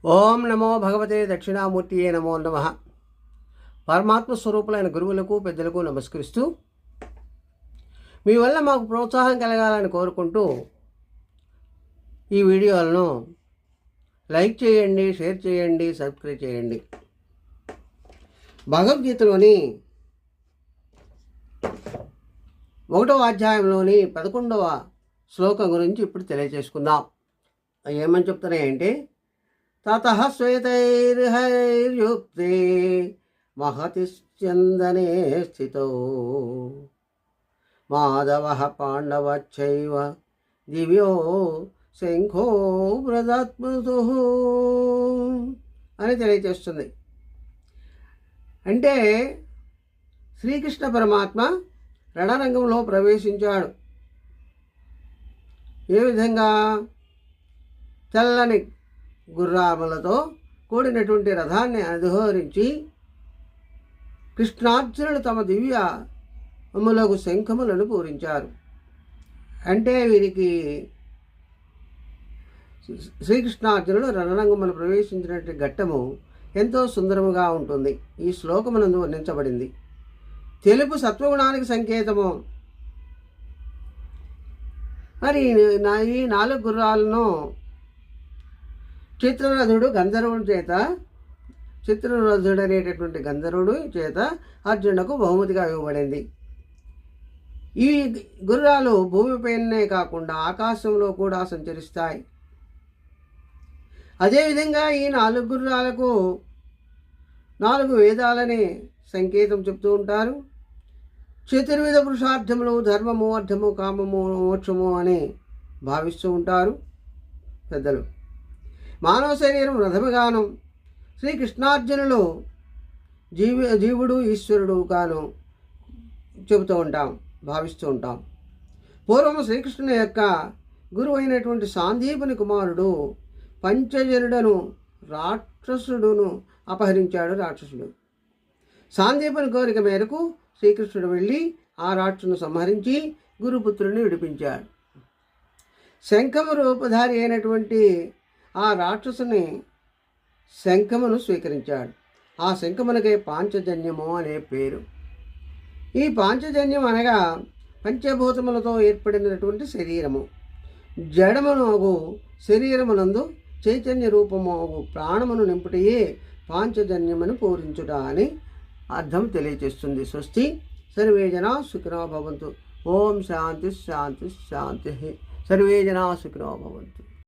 ఓం నమో భగవతే దక్షిణామూర్తియే నమో నమః. పరమాత్మ స్వరూపులైన గురువులకు పెద్దలకు నమస్కరిస్తూ మీ వల్ల మాకు ప్రోత్సాహం కలగాలని కోరుకుంటూ ఈ వీడియోలను లైక్ చేయండి, షేర్ చేయండి, సబ్స్క్రైబ్ చేయండి. భగవద్గీతలోని 1వ అధ్యాయంలోని 11వ శ్లోకం గురించి ఇప్పుడు తెలియజేసుకుందాం. ఏమని చెప్తున్నాయంటే, తతః శ్వేతైర్హైర్యుక్తే మహతి స్యందనే స్థితో మాధవః పాండవశ్చైవ దివ్యో శంఖో ప్రదత్మతుః అని తెలియజేస్తుంది. అంటే శ్రీకృష్ణ పరమాత్మ రణరంగంలో ప్రవేశించాడు. ఏ విధంగా? తెల్లని గుర్రాములతో కూడినటువంటి రథాన్ని అధిరోహించి కృష్ణార్జునులు తమ దివ్య అమ్ములకు శంఖములను పూరించారు. అంటే వీరికి శ్రీకృష్ణార్జునులు రణరంగములు ప్రవేశించినటువంటి ఘట్టము ఎంతో సుందరముగా ఉంటుంది. ఈ శ్లోకమునందు వర్ణించబడింది. తెలుపు సత్వగుణానికి సంకేతము. మరి ఈ 4 గుర్రాలను చిత్రరథుడు అనేటటువంటి గంధర్వుడు చేత అర్జునుకు బహుమతిగా ఇవ్వబడింది. ఈ గుర్రాలు భూమిపైనే కాకుండా ఆకాశంలో కూడా సంచరిస్తాయి. అదేవిధంగా ఈ 4 గుర్రాలకు 4 వేదాలని సంకేతం చెప్తూ ఉంటారు. చతుర్విధ పురుషార్థములు ధర్మము, అర్థము, కామము, మోక్షము అని భావిస్తూ ఉంటారు పెద్దలు. మానవ శరీరం రథముగాను, శ్రీకృష్ణార్జునులు జీవుడు ఈశ్వరుడు గాను భావిస్తూ ఉంటాం. పూర్వము శ్రీకృష్ణుని యొక్క గురువు అయినటువంటి సాందీపుని కుమారుడు పంచజనుడను రాక్షసుడును అపహరించాడు. రాక్షసుడు సాందీపుని కోరిక మేరకు శ్రీకృష్ణుడు వెళ్ళి ఆ రాక్షసును సంహరించి గురుపుత్రుని విడిపించాడు. శంఖము రూపధారి అయినటువంటి ఆ రాక్షసుని శంఖమును స్వీకరించాడు. ఆ శంఖమునకే పాంచజన్యము అనే పేరు. ఈ పాంచజన్యం అనగా పంచభూతములతో ఏర్పడినటువంటి శరీరము. జడమునగు శరీరమునందు చైతన్య రూపము ప్రాణమును నింపుటయే పాంచజన్యమును పూరించుట అని అర్థం తెలియజేస్తుంది. స్వస్తి. సర్వే జనా సుఖినో భవంతు. ఓం శాంతి శాంతి శాంతి. సర్వే జనా సుఖినో భవంతు.